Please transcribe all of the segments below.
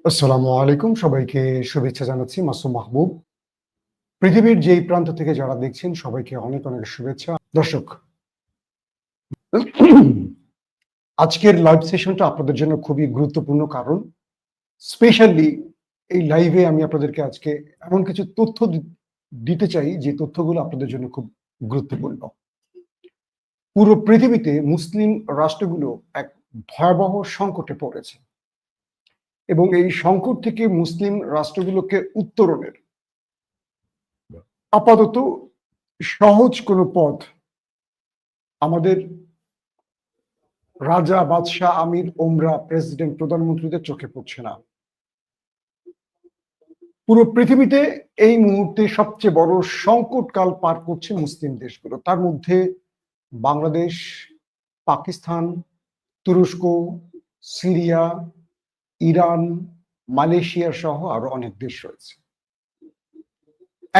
আসসালামু আলাইকুম, সবাইকে শুভেচ্ছা জানাচ্ছি। মাসুম মাহবুব। পৃথিবীর যেই প্রান্ত থেকে যারা দেখছেন সবাইকে অনেক অনেক শুভেচ্ছা। দর্শক, আজকের লাইভ সেশনটা আপনাদের জন্য খুবই গুরুত্বপূর্ণ, কারণ স্পেশালি এই লাইভে আমি আপনাদেরকে আজকে এমন কিছু তথ্য দিতে চাই যে তথ্যগুলো আপনাদের জন্য খুব গুরুত্বপূর্ণ। পুরো পৃথিবীতে মুসলিম রাষ্ট্রগুলো এক ভয়াবহ সংকটে পড়েছে এবং এই সংকট থেকে মুসলিম রাষ্ট্রগুলোকে উত্তরণের আপাতত সহজ কোনো পথ আমাদের রাজা, বাদশাহ, আমির, ওমরা, প্রেসিডেন্ট, প্রধানমন্ত্রীদের চোখে পড়ছে না। পুরো পৃথিবীতে এই মুহূর্তে সবচেয়ে বড় সংকটকাল পার করছে মুসলিম দেশগুলো। তার মধ্যে বাংলাদেশ, পাকিস্তান, তুরস্ক, সিরিয়া, ইরান, মালয়েশিয়া সহ আরো অনেক দেশ রয়েছে।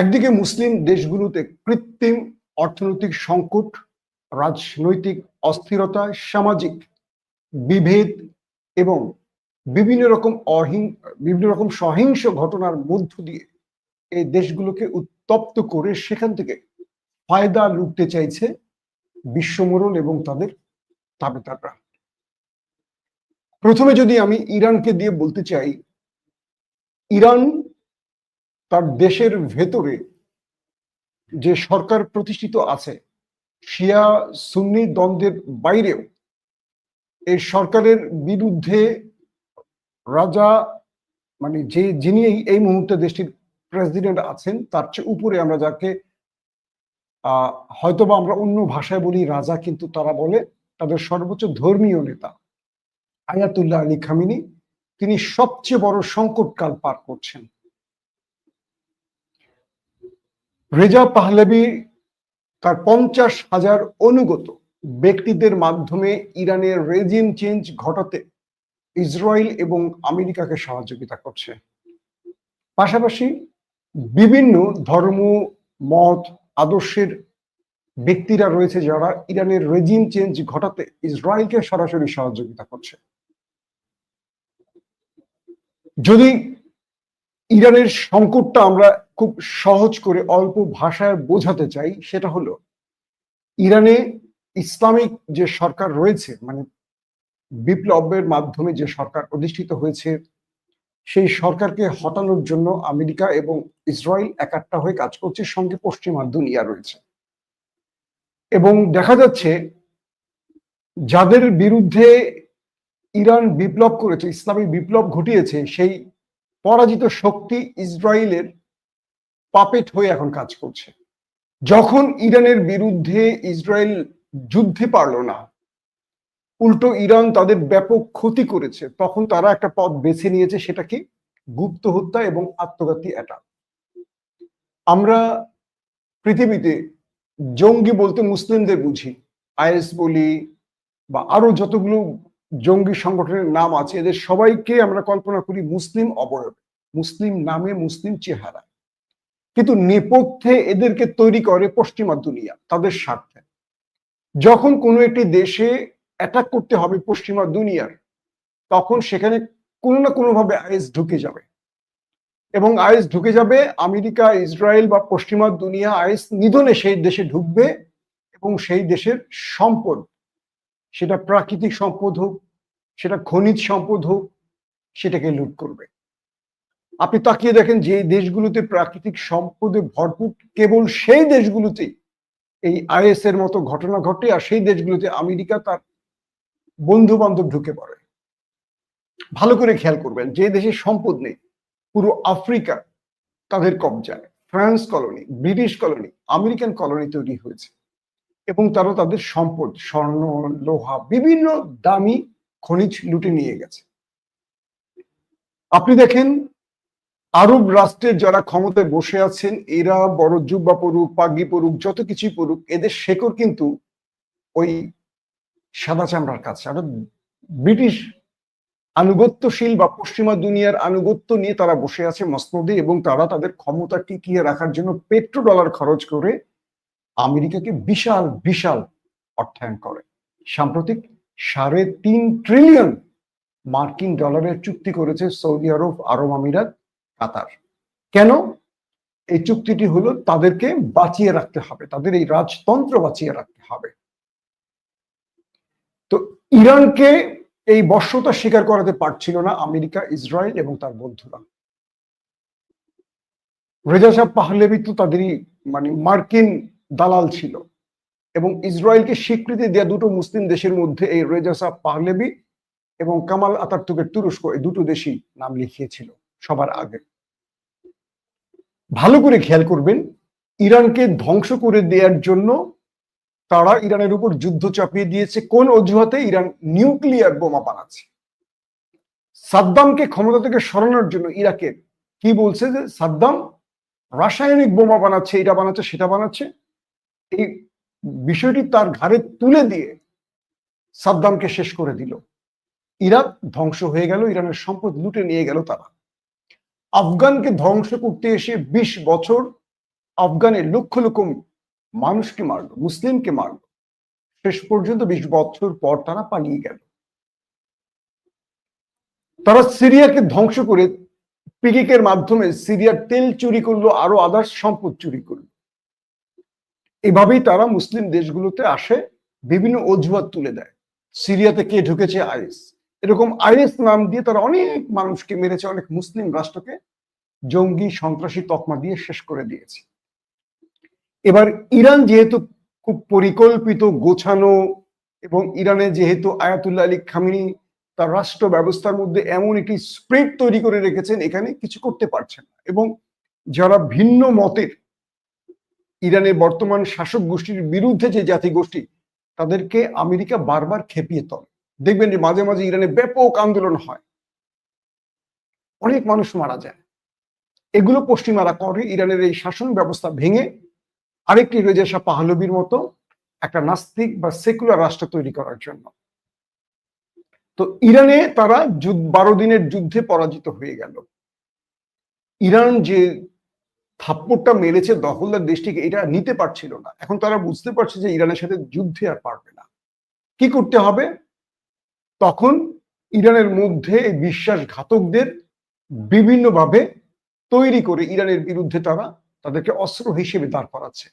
একদিকে মুসলিম দেশগুলোতে কৃত্রিম অর্থনৈতিক সংকট, রাজনৈতিক অস্থিরতা, সামাজিক বিভেদ এবং বিভিন্ন রকম সহিংস ঘটনার মধ্য দিয়ে এই দেশগুলোকে উত্তপ্ত করে সেখান থেকে ফায়দা লুটতে চাইছে বিশ্বমোড়ল এবং তাদের তাবেদাররা। প্রথমে যদি আমি ইরানকে দিয়ে বলতে চাই, ইরান তার দেশের ভেতরে যে সরকার প্রতিষ্ঠিত আছে, শিয়া সুন্নি দ্বন্দ্বের বাইরেও এই সরকারের বিরুদ্ধে রাজা, মানে যিনি এই মুহূর্তে দেশটির প্রেসিডেন্ট আছেন, তার চেয়ে উপরে আমরা যাকে হয়তোবা আমরা অন্য ভাষায় বলি রাজা, কিন্তু তারা বলে তাদের সর্বোচ্চ ধর্মীয় নেতা আয়াতুল্লাহ আলী খামিনি, তিনি সবচেয়ে বড় সংকটকাল পার করছেন। রেজা পাহলেভি তার 50,000 অনুগত ব্যক্তিদের মাধ্যমে ইরানের রেজিম চেঞ্জ ঘটাতে ইসরায়েল এবং আমেরিকাকে সহযোগিতা করছে। পাশাপাশি বিভিন্ন ধর্ম, মত, আদর্শের ব্যক্তিরা রয়েছে যারা ইরানের রেজিম চেঞ্জ ঘটাতে ইসরায়েলকে সরাসরি সহযোগিতা করছে। যদি ইরানের সংকটটা আমরা খুব সহজ করে অল্প ভাষায় বোঝাতে চাই, সেটা হলো ইরানে ইসলামিক যে সরকার রয়েছে, মানে বিপ্লবের মাধ্যমে যে সরকার অধিষ্ঠিত হয়েছে, সেই সরকারকে হটানোর জন্য আমেরিকা এবং ইসরায়েল একাট্টা হয়ে কাজ করছে, সঙ্গে পশ্চিমা দুনিয়া রয়েছে। এবং দেখা যাচ্ছে যাদের বিরুদ্ধে ইরান বিপ্লব করেছে, ইসলামী বিপ্লব ঘটিয়েছে, সেই পরাজিত শক্তি ইসরায়েলের পাপেট হয়ে এখন কাজ করছে। যখন ইরানের বিরুদ্ধে ইসরায়েল যুদ্ধে পারল না, উল্টো ইরান তাদের ব্যাপক ক্ষতি করেছে, তখন তারা একটা পথ বেছে নিয়েছে, সেটা কি? গুপ্ত হত্যা এবং আত্মঘাতী অ্যাটাক। আমরা পৃথিবীতে জঙ্গি বলতে মুসলিমদের বুঝি, আইএস বলি বা আরো যতগুলো জঙ্গি সংগঠনের নাম আছে, এদের সবাইকে আমরা কল্পনা করি মুসলিম অবয়বে, মুসলিম নামে, মুসলিম চেহারা, কিন্তু নেপথ্যে এদেরকে তৈরি করে পশ্চিমা দুনিয়া তাদের স্বার্থে। যখন কোনো একটি দেশে অ্যাটাক করতে হবে পশ্চিমা দুনিয়ার, তখন সেখানে কোনো না কোনো ভাবে আইএস ঢুকে যাবে, এবং আইএস ঢুকে যাবে আমেরিকা, ইসরায়েল বা পশ্চিমা দুনিয়া আইএস নিধনে সেই দেশে ঢুকবে এবং সেই দেশের সম্পদ, সেটা প্রাকৃতিক সম্পদ হোক, সেটা খনিজ সম্পদ হোক, সেটাকে লুট করবে। আপনি তাকিয়ে দেখেন যে দেশগুলোতে প্রাকৃতিক সম্পদে ভরপুর, কেবল সেই দেশগুলোতেই এই আইএস এর মতো ঘটনা ঘটে, আর সেই দেশগুলোতে আমেরিকা তার বন্ধু বান্ধব ঢুকে পড়ে। ভালো করে খেয়াল করবেন, যে দেশে সম্পদ নেই, পুরো আফ্রিকা তাদের কবজায়, France colony, British colony, American colony তৈরি হয়েছে, এবং তারা তাদের সম্পদ, স্বর্ণ, লোহা, বিভিন্ন দামি খনিজ লুটে নিয়ে গেছে। আপনি দেখেন আরব রাষ্ট্রের যারা ক্ষমতায় বসে আছেন, এরা বড় জুব্বা পড়ুক, পাগড়ি পড়ুক, যত কিছুই পড়ুক, এদের শেকড় কিন্তু ওই সাদা চামড়ার কাছে। অর্থাৎ ব্রিটিশ আনুগত্যশীল বা পশ্চিমা দুনিয়ার আনুগত্য নিয়ে তারা বসে আছে মসনদে, এবং তারা তাদের ক্ষমতা টিকিয়ে রাখার জন্য পেট্রোডলার খরচ করে আমেরিকাকে বিশাল বিশাল অর্থায়ন করে। সাম্প্রতিক $3.5 ট্রিলিয়ন মার্কিন ডলারের চুক্তি করেছে সৌদি আরব, আরব আমিরাত, কাতার। কেন? এই চুক্তিটি হলো তাদেরকে বাঁচিয়ে রাখতে হবে, তাদের এই রাজতন্ত্র বাঁচিয়ে রাখতে হবে। তো ইরানকে এই বশ্যতা স্বীকার করাতে পারছিল না আমেরিকা, ইসরায়েল এবং তার বন্ধুরা। রেজা শাহ পাহলেভি তো তাদেরই মানে মার্কিন দালাল ছিল, এবং ইসরায়েলকে স্বীকৃতি দেওয়া দুটো মুসলিম দেশের মধ্যে এই রেজা শাহ পাহলেভি এবং কামাল আতাতুর্কের তুরস্ক, এই দুটো দেশই নাম লিখিয়েছিল সবার আগে। ভালো করে খেয়াল করবেন, ইরানকে ধ্বংস করে দেওয়ার জন্য তারা ইরানের উপর যুদ্ধ চাপিয়ে দিয়েছে। কোন অজুহাতে? ইরান নিউক্লিয়ার বোমা বানাচ্ছে। সাদ্দামকে ক্ষমতা থেকে সরানোর জন্য ইরাকের কি বলছে যে সাদ্দাম রাসায়নিক বোমা বানাচ্ছে, এটা বানাচ্ছে, সেটা বানাচ্ছে। এই বিষয়টি তার ঘাড়ে তুলে দিয়ে সাদ্দামকে শেষ করে দিল। ইরাক ধ্বংস হয়ে গেল, ইরানের সম্পদ লুটে নিয়ে গেল তারা। আফগানকে ধ্বংস করতে এসে 20 বছর আফগানের লক্ষ লক্ষ মানুষকে মারলো, মুসলিমকে মারলো। শেষ পর্যন্ত 20 বছর পর তারা পালিয়ে গেল। তারা সিরিয়াকে ধ্বংস করে পিকেকের মাধ্যমে সিরিয়ার তেল চুরি করলো, আরো আদার্স সম্পদ চুরি করলো। এভাবেই তারা মুসলিম দেশগুলোতে আসে, বিভিন্ন অজুহাত তুলে দেয়। সিরিয়াতে কে ঢুকেছে? আইএস। এরকম আইএস নাম দিয়ে তারা অনেক মানুষকে মেরেছে, অনেক মুসলিম রাষ্ট্রকে জঙ্গি সন্ত্রাসী তকমা দিয়ে শেষ করে দিয়েছে। এবার ইরান যেহেতু খুব পরিকল্পিত, গোছানো, এবং ইরানে যেহেতু আয়াতুল্লাহ আলী খামেনি তার রাষ্ট্র ব্যবস্থার মধ্যে এমন একটি স্প্রেড তৈরি করে রেখেছেন, এখানে কিছু করতে পারছেন না। এবং যারা ভিন্ন মতের, ইরানের বর্তমান শাসক গোষ্ঠীর বিরুদ্ধে যে জাতিগোষ্ঠী, তাদেরকে আমেরিকা বারবার খেপিয়ে তোলে। দেখবেন যে মাঝে মাঝে ইরানে ব্যাপক আন্দোলন হয়, অনেক মানুষ মারা যায়। এগুলো পশ্চিমারা করে ইরানের এই শাসন ব্যবস্থা ভেঙে আরেকটি রেজা শাহ পাহলভির মতো একটা নাস্তিক বা সেকুলার রাষ্ট্র তৈরি করার জন্য। তো ইরানে তারা 12 দিনের যুদ্ধে পরাজিত হয়ে গেল। ইরান যে থাপ্পড়টা মেরেছে দখলদার দেশটিকে, এটা নিতে পারছিল না। এখন তারা বুঝতে পারছে যে ইরানের সাথে যুদ্ধে আর পারবে না। কি করতে হবে? তখন ইরানের মধ্যে এই বিশ্বাসঘাতকদের বিভিন্নভাবে তৈরি করে ইরানের বিরুদ্ধে তারা তাদেরকে অস্ত্র হিসেবে দাঁড় করাচ্ছে।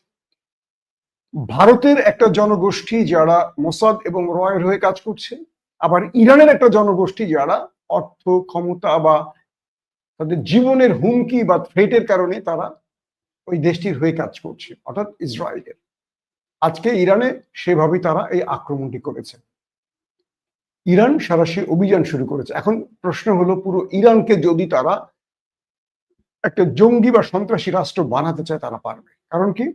ভারতের একটা জনগোষ্ঠী যারা মোসাদ এবং রয়ের হয়ে কাজ করছে, আবার ইরানের একটা জনগোষ্ঠী যারা অর্থ, ক্ষমতা বা তাদের জীবনের হুমকি বা থ্রেটের কারণে তারা ওই দেশটির হয়ে কাজ করছে, অর্থাৎ ইসরায়েলের। আজকে ইরানে সেভাবেই তারা এই আক্রমণটি করেছে। ইরান সরাসরি অভিযান শুরু করেছে। এখন প্রশ্ন হলো, পুরো ইরানকে যদি তারা একটা জঙ্গি বা সন্ত্রাসী রাষ্ট্র বানাতে চায়, তারা পারবে। কারণ কি?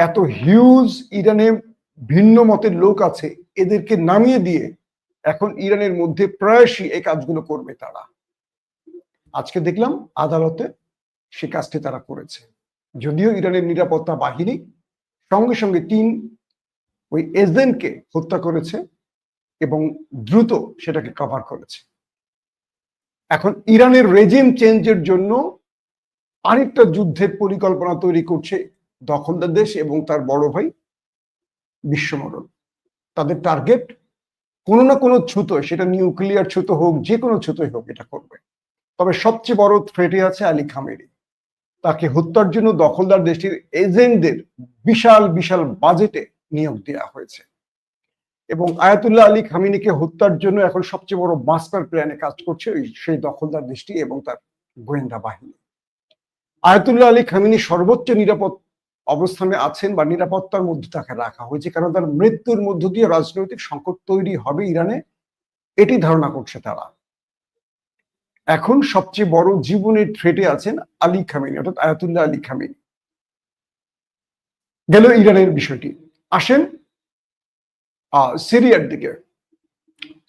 এত হিউজ ইরানে ভিন্ন মতের লোক আছে, এদেরকে নামিয়ে দিয়ে এখন ইরানের মধ্যে প্রায়শই এই কাজগুলো করবে তারা। আজকে দেখলাম আদালতে সে কাজটি তারা করেছে। যদিও ইরানের নিরাপত্তা বাহিনী সঙ্গে সঙ্গে 3 ওই এজেন্টকে হত্যা করেছে এবং দ্রুত সেটাকে কভার করেছে। এখন ইরানের রেজিম চেঞ্জের জন্য আরেকটা যুদ্ধের পরিকল্পনা তৈরি করছে দখলদার দেশ এবং তার বড় ভাই বিশ্বমডল। তাদের টার্গেট কোনো না কোনো ছুতোয়, সেটা নিউক্লিয়ার ছুতো হোক, যে কোনো ছুতোই হোক, এটা করবে। তবে সবচেয়ে বড় থ্রেটে আছে আলী খামেনি। তাকে হত্যার জন্য দখলদার দেশটির এজেন্টদের বিশাল বিশাল বাজেটে নিয়োগ দেওয়া হয়েছে, এবং আয়াতুল্লাহ আলী খামেনিকে হত্যার জন্য এখন সবচেয়ে বড় মাস্টার প্ল্যানে কাজ করছে সেই দখলদার দেশটি এবং তার গোয়েন্দা বাহিনী। আয়াতুল্লাহ আলী খামেনি সর্বোচ্চ নিরাপদ অবস্থানে আছেন বা নিরাপত্তার মধ্যে তাকে রাখা হয়েছে, কারণ তার মৃত্যুর মধ্য দিয়ে রাজনৈতিক সংকট তৈরি হবে ইরানে, এটি ধারণা করছে তারা। এখন সবচেয়ে বড় জীবনের থ্রেটে আছেন আলী খামেনি, অর্থাৎ আয়াতুল্লাহ আলী খামেনি। গেল ইরানের বিষয়টি। আসেন সিরিয়ার দিকে।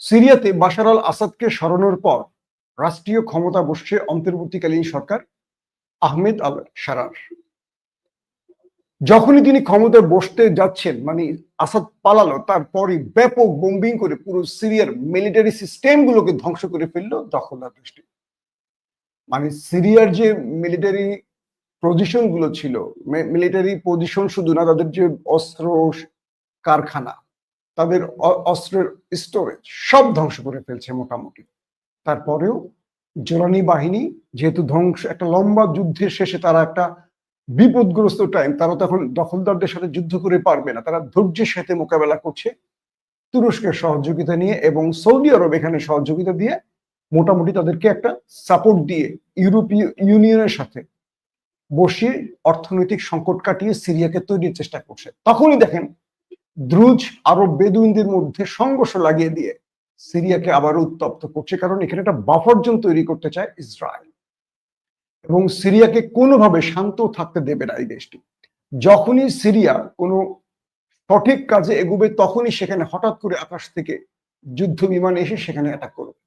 সিরিয়াতে বাশার আল আসাদকে সরানোর পর রাষ্ট্রীয় ক্ষমতা বসছে অন্তর্বর্তীকালীন সরকার আহমেদ আল শারার। যখনই তিনি ক্ষমতায় বসতে যাচ্ছেন, মানে আসাদ পালালো, তারপরই ব্যাপক বোম্বিং করে পুরো সিরিয়ার মিলিটারি সিস্টেম গুলোকে ধ্বংস করে ফেললো দখলদার দেশটি। মানে সিরিয়ার যে মিলিটারি পজিশন গুলো ছিল, মিলিটারি পজিশন শুধু না, তাদের যে অস্ত্র কারখানা, তাদের অস্ত্রের স্টোরেজ সব ধ্বংস করে ফেলছে মোটামুটি। তারপরেও জোলানি বাহিনী যেহেতু একটা লম্বা যুদ্ধের শেষে তারা একটা বিপদগ্রস্ত টাইম, তারা তখন দখলদারদের সাথে যুদ্ধ করে পারবে না, তারা ধৈর্যের সাথে মোকাবেলা করছে তুরস্কের সহযোগিতা নিয়ে, এবং সৌদি আরব এখানে সহযোগিতা দিয়ে মোটামুটি তাদেরকে একটা সাপোর্ট দিয়ে ইউরোপীয় ইউনিয়নের সাথে বসিয়ে অর্থনৈতিক সংকট কাটিয়ে সিরিয়াকে তৈরির চেষ্টা করছে। তখনই দেখেন দ্রুজ আরব বেদুইনদের মধ্যে সংঘর্ষ লাগিয়ে দিয়ে সিরিয়াকে আবার উত্তপ্ত করছে, কারণ এখানে একটা বাফার জোন তৈরি করতে চায় ইসরায়েল, এবং সিরিয়াকে কোনোভাবে শান্ত থাকতে দেবে না এই দেশটি। যখনই সিরিয়া কোনো সঠিক কাজে এগোবে তখনই সেখানে হঠাৎ করে আকাশ থেকে যুদ্ধ বিমান এসে সেখানে অ্যাটাক করবে।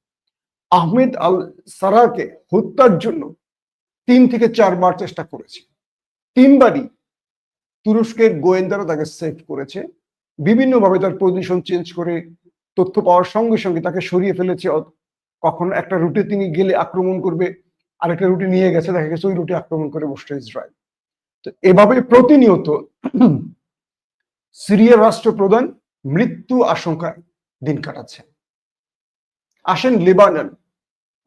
আহমেদ আল সারাকে হত্যার জন্য 3 থেকে 4 বার চেষ্টা করেছে, 3 বারই তুরস্কের গোয়েন্দারা তাকে সেভ করেছে, বিভিন্নভাবে তার পজিশন চেঞ্জ করে তথ্য পাওয়ার সঙ্গে সঙ্গে তাকে সরিয়ে ফেলেছে। কখনো একটা রুটে তিনি গেলে আক্রমণ করবে, আরেকটা রুটে নিয়ে গেছে, দেখা গেছে ওই রুটে আক্রমণ করে বসছে ইসরায়েল। তো এভাবে প্রতিনিয়ত সিরিয়ার রাষ্ট্রপ্রধান মৃত্যু আশঙ্কায় দিন কাটাচ্ছে। আসেন লেবানন,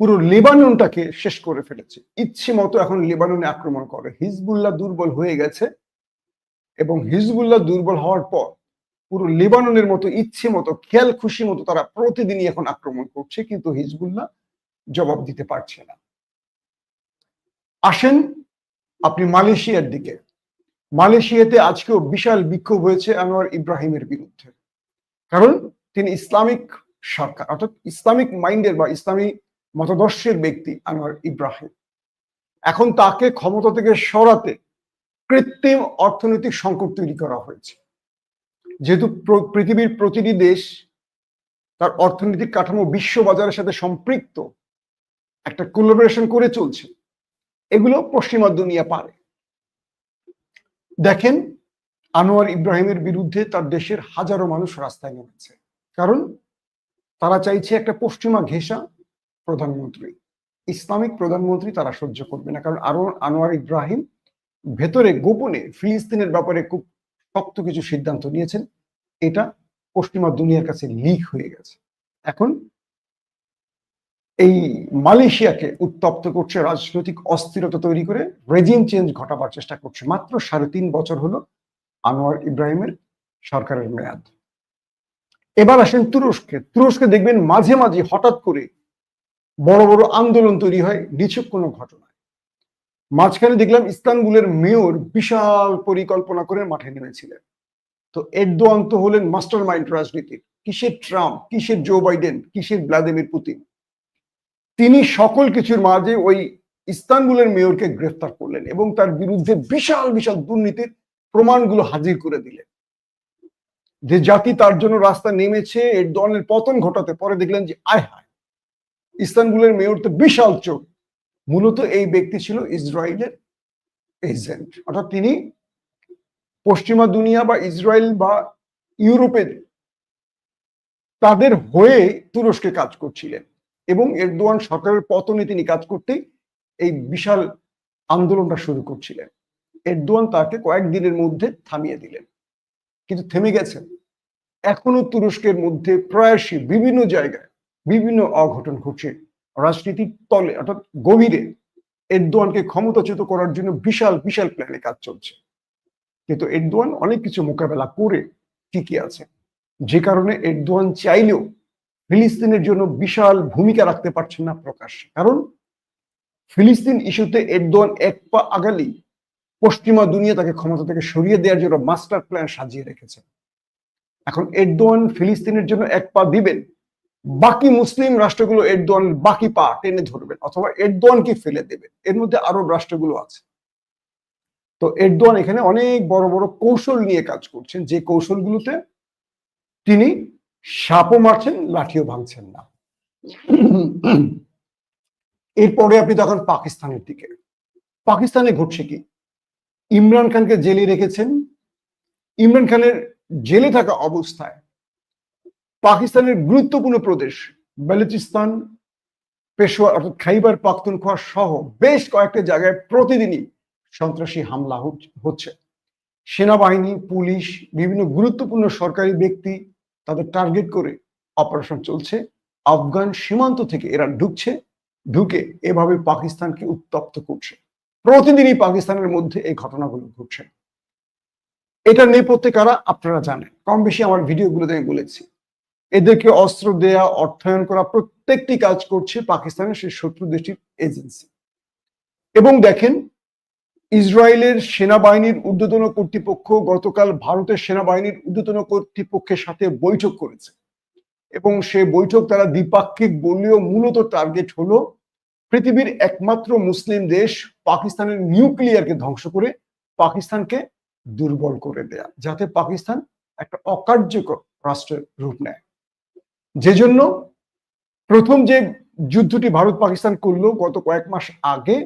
পুরো লেবাননটাকে শেষ করে ফেলেছে, ইচ্ছে মতো এখন লেবাননে আক্রমণ করে। হিজবুল্লাহ দুর্বল হয়ে গেছে, এবং হিজবুল্লাহ দুর্বল হওয়ার পর পুরো লেবাননের মতো ইচ্ছে মতো খেয়াল খুশি মতো তারা প্রতিদিনই এখন আক্রমণ করছে, কিন্তু হিজবুল্লাহ জবাব দিতে পারছে না। আসেন আপনি মালয়েশিয়ার দিকে। মালয়েশিয়াতে আজকেও বিশাল বিক্ষোভ হয়েছে আনোয়ার ইব্রাহিমের বিরুদ্ধে, কারণ তিনি ইসলামিক সরকার অর্থাৎ ইসলামিক মাইন্ডের বা ইসলামী মতাদর্শের ব্যক্তি আনোয়ার ইব্রাহিম। এখন তাকে ক্ষমতা থেকে সরাতে কৃত্রিম অর্থনৈতিক সংকট তৈরি করা হয়েছে। যেহেতু পৃথিবীর প্রতিটি দেশ তার অর্থনৈতিক কাঠামো বিশ্ব বাজারের সাথে সম্পৃক্ত, একটা কোলাবোরেশন করে চলছে, এগুলো পশ্চিমা দুনিয়া পারে। দেখেন আনোয়ার ইব্রাহিমের বিরুদ্ধে তার দেশের হাজারো মানুষ রাস্তায় নেমেছে, কারণ তারা চাইছে একটা পশ্চিমা ঘেঁষা প্রধানমন্ত্রী, ইসলামিক প্রধানমন্ত্রী তারা সহ্য করবে না। কারণ আনোয়ার ইব্রাহিম ভেতরে গোপনে ফিলিস্তিনের ব্যাপারে খুব শক্ত কিছু সিদ্ধান্ত নিয়েছেন, এটা পশ্চিমা দুনিয়ার কাছে লিক হয়ে গেছে। এখন এই মালয়েশিয়াকে উত্তপ্ত করছে, রাজনৈতিক অস্থিরতা তৈরি করে রেজিম চেঞ্জ ঘটাবার চেষ্টা করছে। মাত্র 3.5 বছর হলো আনোয়ার ইব্রাহিমের সরকারের মেয়াদ। এবার আসেন তুরস্কে। তুরস্কে দেখবেন মাঝে মাঝে হঠাৎ করে বড় বড় আন্দোলন তৈরি হয় নিছক কোনো ঘটনায়। মাঝখানে দেখলাম ইস্তানবুলের মেয়র বিশাল পরিকল্পনা করে মাঠে নেমেছিলেন। তো এরদোয়ান তো হলেন মাস্টার মাইন্ড রাজনীতির, কিসের ট্রাম্প, কিসের জো বাইডেন, কিসের ভ্লাদিমির পুতিন, তিনি সকল কিছুর মাঝে ওই ইস্তানবুলের মেয়রকে গ্রেফতার করলেন এবং তার বিরুদ্ধে বিশাল বিশাল দুর্নীতির প্রমাণগুলো হাজির করে দিলেন। যে জাতি তার জন্য রাস্তা নেমেছে এরদোয়ানের পতন ঘটাতে, পরে দেখলেন যে আয় হায়, ইস্তানবুলের মেয়র তো বিশাল চোখ। মূলত এই ব্যক্তি ছিল ইসরায়েলের এজেন্ট, অর্থাৎ তিনি পশ্চিমা দুনিয়া বা ইসরায়েল বা ইউরোপের তাদের হয়ে তুরস্কে কাজ করছিলেন, এবং এরদোয়ান সরকারের পতনে তিনি কাজ করতেই এই বিশাল আন্দোলনটা শুরু করছিলেন। এরদোয়ান তাকে কয়েকদিনের মধ্যে থামিয়ে দিলেন, কিন্তু থেমে গেছেন। এখনো তুরস্কের মধ্যে প্রায়শই বিভিন্ন জায়গায় বিভিন্ন অঘটন ঘটছে রাজনীতির তলে, অর্থাৎ গভীরে এরদোয়ানকে ক্ষমতাচ্যুত করার জন্য বিশাল বিশাল প্ল্যানে কাজ চলছে। কিন্তু এরদোয়ান অনেক কিছু মোকাবেলা করে টিকে আছে, যে কারণে এরদোয়ান চাইলেও ফিলিস্তিনের জন্য বিশাল ভূমিকা রাখতে পারছেন না প্রকাশ্যে। কারণ ফিলিস্তিন ইস্যুতে এরদোয়ান এক পা আগালেই পশ্চিমা দুনিয়া তাকে ক্ষমতা থেকে সরিয়ে দেওয়ার জন্য মাস্টার প্ল্যান সাজিয়ে রেখেছে। এখন এরদোয়ান ফিলিস্তিনের জন্য এক পা দিবেন, বাকি মুসলিম রাষ্ট্রগুলো এরদোয়ানের বাকি পা টেনে ধরবেন অথবা এরদোয়ানকে ফেলে দেবেন। এর মধ্যে আরব রাষ্ট্রগুলো আছে। তো এরদোয়ান এখানে অনেক বড় বড় কৌশল নিয়ে কাজ করছেন, যে কৌশলগুলোতে তিনি সাপও মারছেন, লাঠিও ভাঙছেন না। এরপরে আপনি তখন পাকিস্তানের দিকে। পাকিস্তানে ঘটছে কি, ইমরান খানকে জেলে রেখেছেন। ইমরান খানের জেলে থাকা অবস্থায় পাকিস্তানের গুরুত্বপূর্ণ প্রদেশ বেলুচিস্তান, পেশোয়ার অর্থাৎ খাইবার পাখতুনখোয়া সহ বেশ কয়েকটা জায়গায় প্রতিদিনই সন্ত্রাসী হামলা হচ্ছে। সেনাবাহিনী, পুলিশ, বিভিন্ন গুরুত্বপূর্ণ সরকারি ব্যক্তি তাদের টার্গেট করে অপারেশন চলছে। আফগান সীমান্ত থেকে এরা ঢুকে এভাবে পাকিস্তানকে উত্তপ্ত করছে। প্রতিদিনই পাকিস্তানের মধ্যে এই ঘটনাগুলো ঘটছে। এটা নেপথ্যে কারা আপনারা জানেন, কম বেশি আমার ভিডিওগুলোতে আমি বলেছি। এদেরকে অস্ত্র দেয়া, অর্থায়ন করা প্রত্যেকটি কাজ করছে পাকিস্তানের সেই শত্রু দেশটির এজেন্সি। এবং দেখেন, ইসরায়েলের সেনাবাহিনীর ঊর্ধ্বতন কর্তৃপক্ষ গতকাল ভারতের সেনাবাহিনীর ঊর্ধ্বতন কর্তৃপক্ষের সাথে বৈঠক করেছে এবং সেই বৈঠক তারা দ্বিপাক্ষিক বললেও মূলত টার্গেট হলো পৃথিবীর একমাত্র মুসলিম দেশ পাকিস্তানের নিউক্লিয়ারকে ধ্বংস করে পাকিস্তানকে দুর্বল করে দেয়া, যাতে পাকিস্তান একটা অকার্যকর রাষ্ট্রের রূপ নেয়। যে জন্য প্রথম যে যুদ্ধটি ভারত পাকিস্তান করলো গত কয়েক মাস আগে,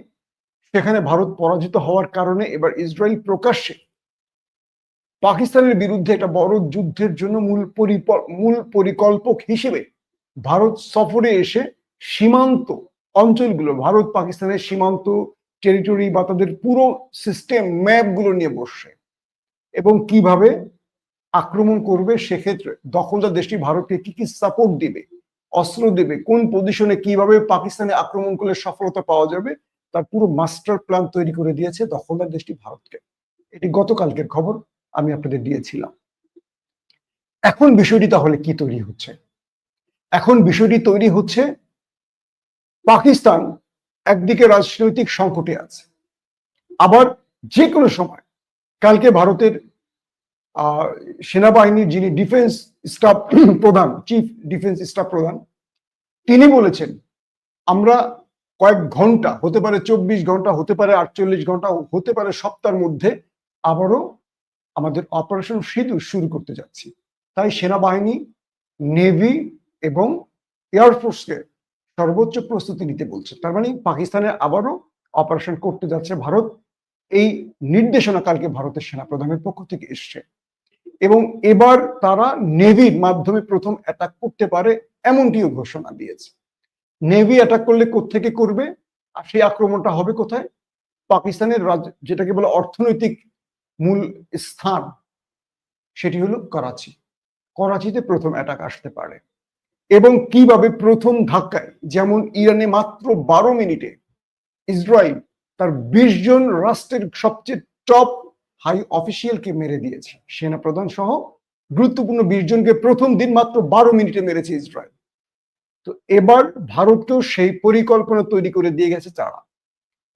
সেখানে ভারত পরাজিত হওয়ার কারণে এবার ইসরায়েল প্রকাশ্যে পাকিস্তানের বিরুদ্ধে একটা বড় যুদ্ধের জন্য মূল পরিকল্পক হিসেবে ভারত সফরে এসে সীমান্ত অঞ্চলগুলো, ভারত পাকিস্তানের সীমান্ত টেরিটরি বা তাদের পুরো সিস্টেম ম্যাপগুলো নিয়ে বসছে এবং কিভাবে আক্রমণ করবে, সেক্ষেত্রে দখলদার দেশটি ভারতকে কি কি সাপোর্ট দিবে, অস্ত্র দেবে, কোন পজিশনে কিভাবে পাকিস্তানে আক্রমণ করলে সফলতা পাওয়া যাবে, তার পুরো মাস্টার প্ল্যান তৈরি করে দিয়েছে দখলদার দেশটি ভারতকে। এটি গতকালকের খবর, আমি আপনাদের দিয়েছিলাম। এখন বিষয়টি তাহলে কি তৈরি হচ্ছে? এখন বিষয়টি তৈরি হচ্ছে পাকিস্তান একদিকে রাজনৈতিক সংকটে আছে, আবার যে কোনো সময় কালকে ভারতের সেনাবাহিনীর যিনি ডিফেন্স স্টাফ প্রধান, চিফ ডিফেন্স স্টাফ প্রধান, তিনি বলেছেন আমরা কয়েক ঘন্টা, হতে পারে 24 ঘন্টা, হতে পারে 48 ঘন্টা, হতে পারে সপ্তাহের মধ্যে আবারও আমাদের অপারেশন সিঁদুর শুরু করতে যাচ্ছি। তাই সেনাবাহিনী, নেভি এবং এয়ারফোর্সকে সর্বোচ্চ প্রস্তুতি নিতে বলছে। তার মানে পাকিস্তানে আবারও অপারেশন করতে যাচ্ছে ভারত। এই নির্দেশনা কালকে ভারতের সেনাপ্রধানের পক্ষ থেকে এসছে এবং এবার তারা নেভির মাধ্যমে প্রথম অ্যাটাক করতে পারে এমনটিও ঘোষণা দিয়েছে। নেভি অ্যাটাক করলে কোত্থেকে করবে, আর সেই আক্রমণটা হবে কোথায়? পাকিস্তানের যেটাকে বলে অর্থনৈতিক মূল স্থান, সেটি হলো করাচি। করাচিতে প্রথম অ্যাটাক আসতে পারে এবং কিভাবে প্রথম ধাক্কায়, যেমন ইরানে মাত্র 12 মিনিটে ইসরায়েল তার 20 জন রাষ্ট্রের সবচেয়ে টপ হাই অফিসিয়ালকে মেরে দিয়েছে, সেনাপ্রধান সহ গুরুত্বপূর্ণ 20 জনকে প্রথম দিন মাত্র 12 মিনিটে মেরেছে ইসরায়েল। তো এবার ভারতকেও সেই পরিকল্পনা তৈরি করে দিয়ে গেছে তারা।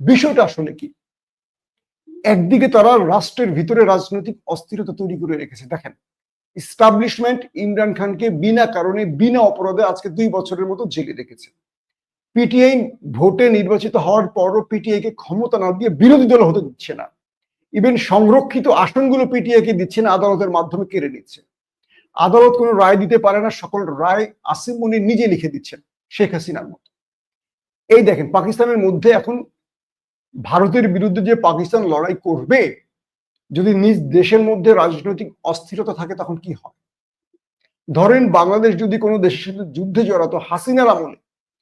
বিষয়টা আসলে কি? একদিকে তারা রাষ্ট্রের ভিতরে রাজনৈতিক অস্থিরতা তৈরি করে রেখেছে। দেখেন, ইস্টাবলিশমেন্ট ইমরান খানকে বিনা কারণে, বিনা অপরাধে আজকে 2 বছরের মতো জেলে রেখেছে। পিটিআই ভোটে নির্বাচিত হওয়ার পরও পিটিআই কে ক্ষমতা না দিয়ে বিরোধী দল হতে দিচ্ছে না। ইভেন সংরক্ষিত আসনগুলো পিটিআই কে দিচ্ছে না, আদালতের মাধ্যমে কেড়ে নিচ্ছে। আদালত কোনো রায় দিতে পারে না, সকল রায় আসিম মনির নিজে লিখে দিচ্ছেন, শেখ হাসিনার মতো। এই দেখেন, পাকিস্তানের মধ্যে এখন ভারতের বিরুদ্ধে যে পাকিস্তান লড়াই করবে, যদি নিজ দেশের মধ্যে রাজনৈতিক অস্থিরতা থাকে তখন কি হয়? ধরেন বাংলাদেশ যদি কোনো দেশের সাথে যুদ্ধে জড়াতো হাসিনার আমলে,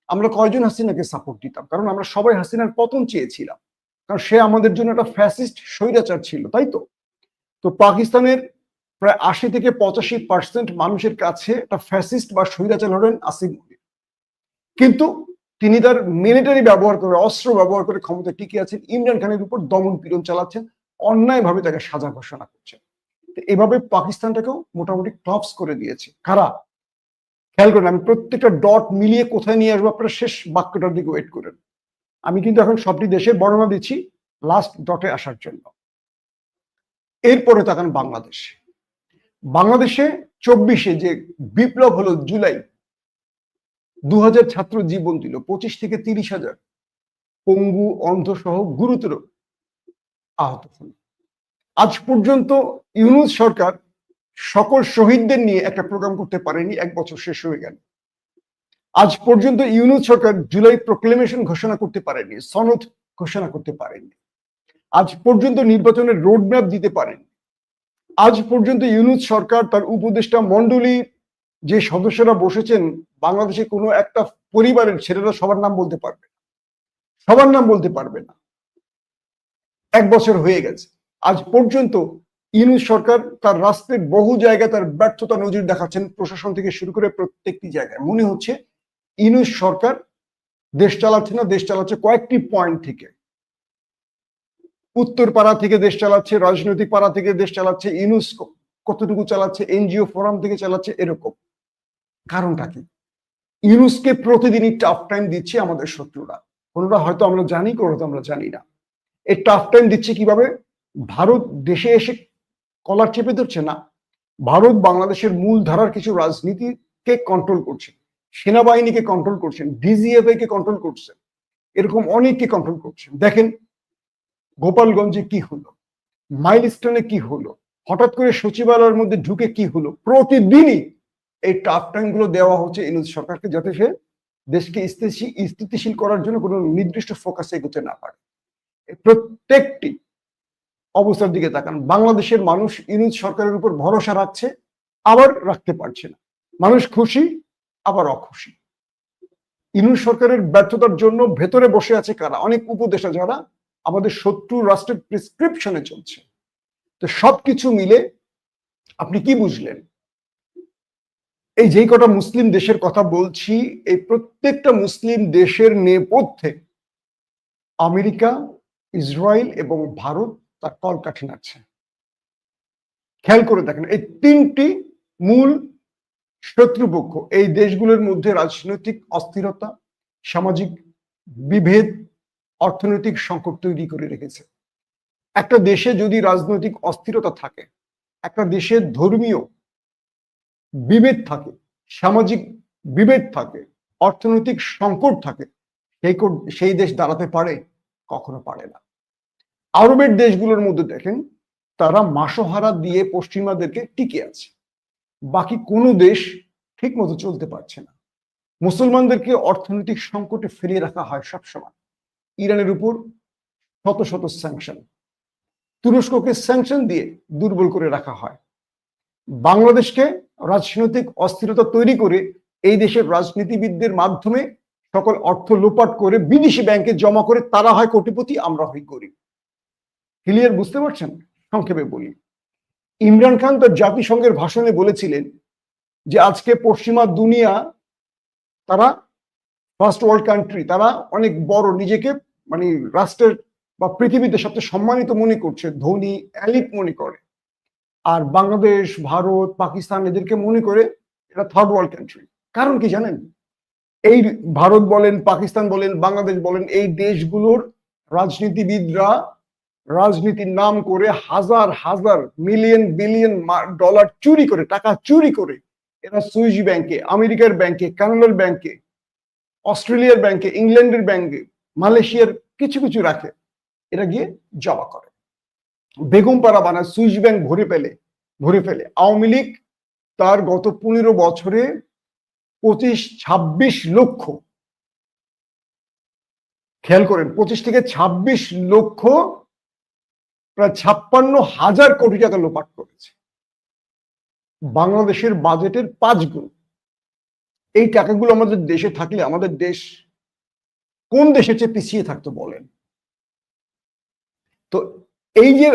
আমরা কয়জন হাসিনাকে সাপোর্ট দিতাম? কারণ আমরা সবাই হাসিনার পতন চেয়েছিলাম, কারণ সে আমাদের জন্য একটা ফ্যাসিস্ট স্বৈরাচার ছিল, তাই তো? তো পাকিস্তানের প্রায় 80 থেকে 85% মানুষের কাছে একটা ফ্যাসিস্ট বা স্বৈরাচার হলেন আসিম মনির। কিন্তু তিনি তার মিলিটারি ব্যবহার করে, অস্ত্র ব্যবহার করে ক্ষমতা টিকে আছেন, ইমরান খানের উপর দমন পীড়ন চালাচ্ছেন, অন্যায়ভাবে তাকে সাজা ঘোষণা করছেন। এভাবে পাকিস্তানটাকেও মোটামুটি ক্লাবস করে দিয়েছে কারা? খেয়াল করেন, আমি প্রত্যেকটা ডট মিলিয়ে কোথায় নিয়ে আসবো, আপনারা শেষ বাক্যটার দিকে ওয়েট করেন। আমি কিন্তু এখন সবটি দেশের বর্ণনা দিচ্ছি লাস্ট ডটে আসার জন্য। এরপরে তাকান বাংলাদেশ। বাংলাদেশে 24-এ যে বিপ্লব হলো, জুলাই 2000 ছাত্র জীবন দিল, 25 থেকে 30,000 পঙ্গু, অন্ধ সহ গুরুতর আহত হল। আজ পর্যন্ত ইউনূস সরকার সকল শহীদদের নিয়ে একটা প্রোগ্রাম করতে পারেনি, 1 বছর শেষ হয়ে গেল। আজ পর্যন্ত ইউনূস সরকার জুলাই প্রোক্লেমেশন ঘোষণা করতে পারেনি, সনদ ঘোষণা করতে পারেনি। আজ পর্যন্ত নির্বাচনের রোডম্যাপ দিতে পারেনি। আজ পর্যন্ত ইউনূস সরকার তার উপদেষ্টা মন্ডলী যে সদস্যরা বসেছেন, বাংলাদেশে কোনো একটা পরিবারের ছেলেরা সবার নাম বলতে পারবে, সবার নাম বলতে পারবে না। 1 বছর হয়ে গেছে, আজ পর্যন্ত ইউনূস সরকার তার রাষ্ট্রের বহু জায়গায় তার ব্যর্থতা নজির দেখাচ্ছেন, প্রশাসন থেকে শুরু করে প্রত্যেকটি জায়গায় মনে হচ্ছে ইউনূস সরকার দেশ চালাচ্ছে না, দেশ চালাচ্ছে কয়েকটি পয়েন্ট থেকে। উত্তর পাড়া থেকে দেশ চালাচ্ছে, রাজনৈতিক পাড়া থেকে দেশ চালাচ্ছে, ইউনূস কতটুকু চালাচ্ছে, এনজিও ফোরাম থেকে চালাচ্ছে, এরকম। কারণটা কি? ইউনূসকে প্রতিদিনই টাফ টাইম দিচ্ছে আমাদের শত্রুরা। কোনোটা হয়তো আমরা জানি, কোনোটা আমরা জানি না। এই টাফ টাইম দিচ্ছে কিভাবে? ভারত দেশে এসে কলার চেপে ধরছে না, ভারত বাংলাদেশের মূল ধারার কিছু রাজনীতিকে কন্ট্রোল করছে, সেনাবাহিনীকে কন্ট্রোল করছেন, ডিজিএফআই কে কন্ট্রোল করছেন, এরকম অনেককে কন্ট্রোল করছেন। দেখেন গোপালগঞ্জে কি হলো, মাইলস্টোনে কি হলো, হঠাৎ করে সচিবালয়ের মধ্যে ঢুকে কি হলো। প্রতিদিনই এই টাফ টাইম গুলো দেওয়া হচ্ছে ইউনূস সরকারকে, যাতে সে দেশকে স্থিতিশীল করার জন্য কোনো নির্দিষ্ট ফোকাসে এগোতে না পারে। প্রত্যেকটি অবস্থার দিকে তাকান, বাংলাদেশের মানুষ ইউনূস সরকারের উপর ভরসা রাখছে, আবার রাখতে পারছে না। মানুষ খুশি, আবার অখুশি। ইউনূস সরকারের ব্যর্থতার জন্য ভেতরে বসে আছে কারা? অনেক উপদেষ্টা যারা আমাদের শত্রু রাষ্ট্রের প্রেসক্রিপশনে চলছে। তো সবকিছু মিলে আপনি কি বুঝলেন? এই যেই কটা মুসলিম দেশের কথা বলছি, এই প্রত্যেকটা মুসলিম দেশের নেপথ্যে আমেরিকা, ইসরায়েল এবং ভারত তার কলকাঠি নাড়ছে। খেয়াল করে দেখেন, এই তিনটি মূল শত্রুপক্ষ এই দেশগুলোর মধ্যে রাজনৈতিক অস্থিরতা, সামাজিক বিভেদ, অর্থনৈতিক সংকট তৈরি করে রেখেছে। একটা দেশে যদি রাজনৈতিক অস্থিরতা থাকে, একটা দেশে ধর্মীয় বিভেদ থাকে, সামাজিক বিভেদ থাকে, অর্থনৈতিক সংকট থাকে, সেই দেশ দাঁড়াতে পারে? কখনো পারে না। আরবের দেশগুলোর মধ্যে দেখেন, তারা মাসোহারা দিয়ে পশ্চিমাদেরকে টিকে আছে, বাকি কোনো দেশ ঠিক মতো চলতে পারছে না। মুসলমানদেরকে অর্থনৈতিক সংকটে ফিরিয়ে রাখা হয় সবসময়। ইরানের উপর শত শত স্যাংশন, তুরস্ককে স্যাংশন দিয়ে দুর্বল করে রাখা হয়। বাংলাদেশকে রাজনৈতিক অস্থিরতা তৈরি করে এই দেশের রাজনীতিবিদদের মাধ্যমে সকল অর্থ লোপাট করে বিদেশি ব্যাংকে জমা করে তারা হয় কোটিপতি, আমরা হই গরিব। ক্লিয়ার বুঝতে পারছেন? সংক্ষেপে বলি, ইমরান খান তার জাতিসংঘের ভাষণে বলেছিলেন যে আজকে পশ্চিমা দুনিয়া, তারা ফার্স্ট ওয়ার্ল্ড কান্ট্রি, তারা অনেক বড়, নিজেকে মানে রাষ্ট্রের বা পৃথিবীতে সবচেয়ে সম্মানিত মনে করছে, ধনী এলিট মনে করে। আর বাংলাদেশ, ভারত, পাকিস্তান এদেরকে মনে করে এটা থার্ড ওয়ার্ল্ড কান্ট্রি। কারণ কি জানেন? এই ভারত বলেন, পাকিস্তান বলেন, বাংলাদেশ বলেন, এই দেশগুলোর রাজনীতিবিদরা রাজনীতির নাম করে হাজার হাজার মিলিয়ন বিলিয়ন ডলার চুরি করে, টাকা চুরি করে এরা সুইস ব্যাংকে, আমেরিকার ব্যাংকে, কানাডার ব্যাংকে, অস্ট্রেলিয়ার ব্যাংকে, ইংল্যান্ডের ব্যাংকে, মালয়েশিয়ার কিছু কিছু রাখে, এরা গিয়ে জমা করে। বেগমপাড়া বানায়, সুইস ব্যাংক ভরে ফেলে। আওয়ামী লীগ তার গত 15 বছরে 25-26 লক্ষ, খেয়াল করেন, 25 থেকে 26 লক্ষ, প্রায় 56,000 কোটি টাকা লোপাট করেছে, বাংলাদেশের বাজেটের 5 গুণ। এই টাকাগুলো আমাদের দেশে থাকলে আমাদের দেশ কোন দেশের চেয়ে পিছিয়ে থাকতো বলেন? তো এই যে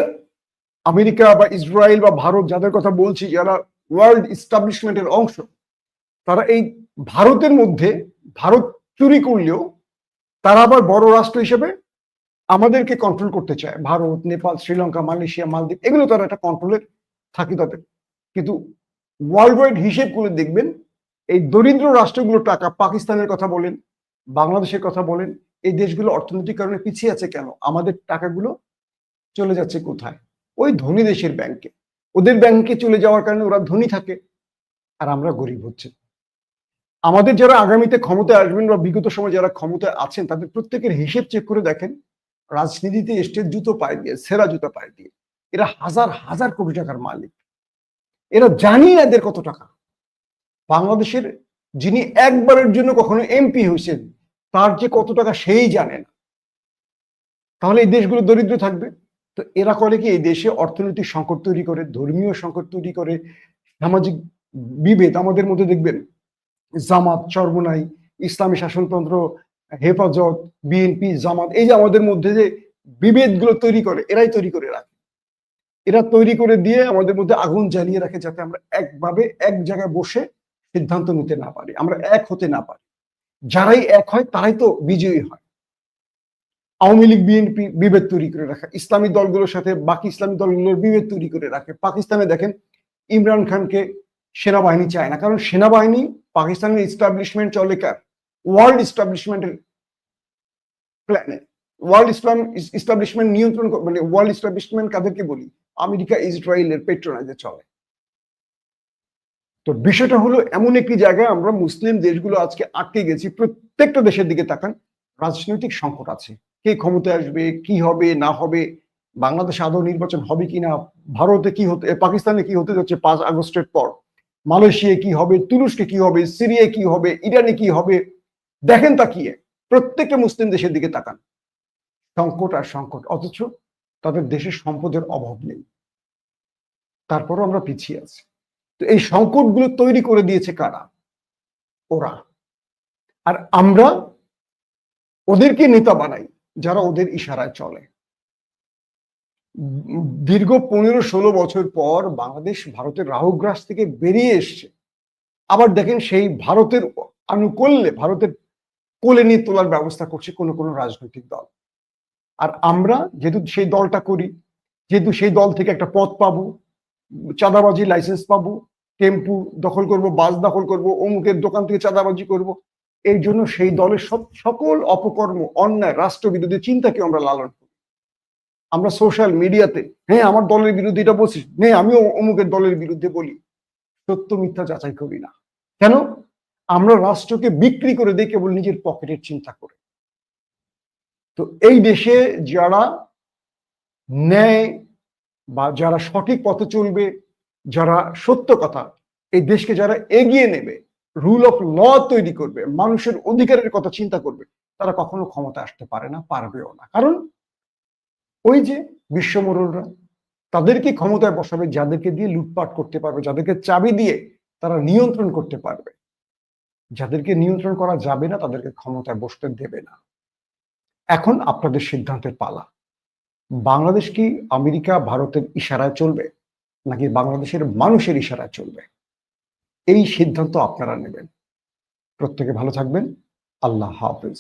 আমেরিকা বা ইসরায়েল বা ভারত যাদের কথা বলছি, যারা ওয়ার্ল্ড ইস্টাবলিশমেন্টের অংশ, তারা এই ভারতের মধ্যে, ভারত চুরি করলেও তারা আবার বড় রাষ্ট্র হিসেবে আমাদেরকে কন্ট্রোল করতে চায়। ভারত, নেপাল, শ্রীলঙ্কা, মালয়েশিয়া, মালদ্বীপ, এগুলো তারা একটা কন্ট্রোলের থাকে তাদের। কিন্তু ওয়ার্ল্ড ওয়াইড হিসেব করে দেখবেন, এই দরিদ্র রাষ্ট্রগুলো টাকা, পাকিস্তানের কথা বলেন, বাংলাদেশের কথা বলেন, এই দেশগুলো অর্থনৈতিক কারণে পিছিয়ে আছে কেন? আমাদের টাকাগুলো চলে যাচ্ছে কোথায়? ওই ধনী দেশের ব্যাংকে। ওদের ব্যাংকে চলে যাওয়ার কারণে ওরা ধনী থাকে, আর আমরা গরিব হচ্ছে। আমাদের যারা আগামীতে ক্ষমতায় আসবেন বা বিগত সময় যারা ক্ষমতায় আছেন, তাদের প্রত্যেকের হিসেব চেক করে দেখেন, রাজনীতিতে এসছে জুতো পায়ে দিয়ে, সেরা জুতো পায়ে দিয়ে। এরা হাজার হাজার কোটি টাকার মালিক। এরা জানি না এদের কত টাকা। বাংলাদেশের যিনি একবারের জন্য কখনো এমপি হয়েছেন, তার যে কত টাকা সেই জানে না। তাহলে এই দেশগুলো দরিদ্র থাকবে। তো এরা করে কি? এই দেশে অর্থনৈতিক সংকট তৈরি করে, ধর্মীয় সংকট তৈরি করে, সামাজিক বিভেদ। আমাদের মধ্যে দেখবেন জামাত, চরমোনাই, ইসলামী শাসনতন্ত্র, হেফাজত, বিএনপি, জামাত, এই যে আমাদের মধ্যে যে বিভেদগুলো তৈরি করে, এরাই তৈরি করে রাখে। এরা তৈরি করে দিয়ে আমাদের মধ্যে আগুন জ্বালিয়ে রাখে, যাতে আমরা একভাবে এক জায়গায় বসে সিদ্ধান্ত নিতে না পারি, আমরা এক হতে না পারি। যারাই এক হয় তারাই তো বিজয়ী হয়। আওয়ামী লীগ বিএনপি বিভেদ তৈরি করে রাখে, ইসলামী দলগুলোর সাথে বাকি ইসলামী দলগুলোর বিভেদ তৈরি করে রাখে। পাকিস্তানে দেখেন ইমরান খানকে সেনাবাহিনী চায় না, কারণ সেনাবাহিনী পাকিস্তানের ইস্টাবলিশমেন্ট চলে কার? ওয়ার্ল্ড ইস্টাবলিশমেন্টের প্ল্যানে। ওয়ার্ল্ড ইস্টাবলিশমেন্ট নিয়ন্ত্রণ, মানে ওয়ার্ল্ড ইস্টাবলিশমেন্ট কাদেরকে বলি? আমেরিকা ইসরায়েলের পেট্রোনাইজে চলে। তো বিষয়টা হলো এমন একটি জায়গায় আমরা মুসলিম দেশগুলো আজকে আটকে গেছি। প্রত্যেকটা দেশের দিকে তাকান, রাজনৈতিক সংকট আছে। কে ক্ষমতায় আসবে, কি হবে না হবে, বাংলাদেশে আদৌ নির্বাচন হবে কিনা, ভারতে কি হতে, পাকিস্তানে কি হতে যাচ্ছে 5 আগস্টের পর, মালয়েশিয়ায় কি হবে, তুরস্কে কি হবে, সিরিয়ায় কি হবে, ইরানে কি হবে, দেখেন তাকিয়ে প্রত্যেকটা মুসলিম দেশের দিকে তাকান, সংকট আর সংকট। অথচ তাদের দেশের সম্পদের অভাব নেই, তারপরও আমরা পিছিয়ে আছি। তো এই সংকটগুলো তৈরি করে দিয়েছে কারা? ওরা। আর আমরা ওদেরকে নেতা বানাই যারা ওদের ইশারায় চলে। দীর্ঘ 15-16 বছর পর বাংলাদেশ ভারতের রাহুগ্রাস থেকে বেরিয়ে এসছে। আবার দেখেন সেই ভারতের আনুকূল্যে, ভারতের কোলে নিয়ে তোলার ব্যবস্থা করছে কোনো কোনো রাজনৈতিক দল। আর আমরা যেহেতু সেই দলটা করি, যেহেতু সেই দল থেকে একটা পদ পাবো, চাঁদাবাজি লাইসেন্স পাবো, টেম্পু দখল করব, বাস দখল করব, অমুকের দোকান থেকে চাঁদাবাজি করব, এই জন্য সেই দলের সকল অপকর্ম, অন্যায়, রাষ্ট্রবিরোধী চিন্তাকে আমরা লালন করি। আমরা সোশ্যাল মিডিয়াতে, হ্যাঁ আমার দলের বিরুদ্ধে এটা বলছি, হ্যাঁ আমিও অমুকের দলের বিরুদ্ধে বলি, সত্য মিথ্যা যাচাই করি না। কেন? আমরা রাষ্ট্রকে বিক্রি করে দিই কেবল নিজের পকেটের চিন্তা করে। তো এই দেশে যারা ন্যায় বা যারা সঠিক পথে চলবে, যারা সত্য কথা, এই দেশকে যারা এগিয়ে নেবে, রুল অফ ল তৈরি করবে, মানুষের অধিকারের কথা চিন্তা করবে, তারা কখনো ক্ষমতা আসতে পারে না, পারবেও না। কারণ ওই যে বিশ্বমোড়লরা, তাদেরকে ক্ষমতায় বসাবে যাদেরকে দিয়ে লুটপাট করতে পারবে, যাদেরকে চাবি দিয়ে তারা নিয়ন্ত্রণ করতে পারবে। যাদেরকে নিয়ন্ত্রণ করা যাবে না তাদেরকে ক্ষমতায় বসতে দেবে না। এখন আপনাদের সিদ্ধান্তের পালা। বাংলাদেশ কি আমেরিকা ভারতের ইশারায় চলবে, নাকি বাংলাদেশের মানুষের ইশারায় চলবে? এই সিদ্ধান্ত আপনারা নেবেন। প্রত্যেকে ভালো থাকবেন। আল্লাহ হাফেজ।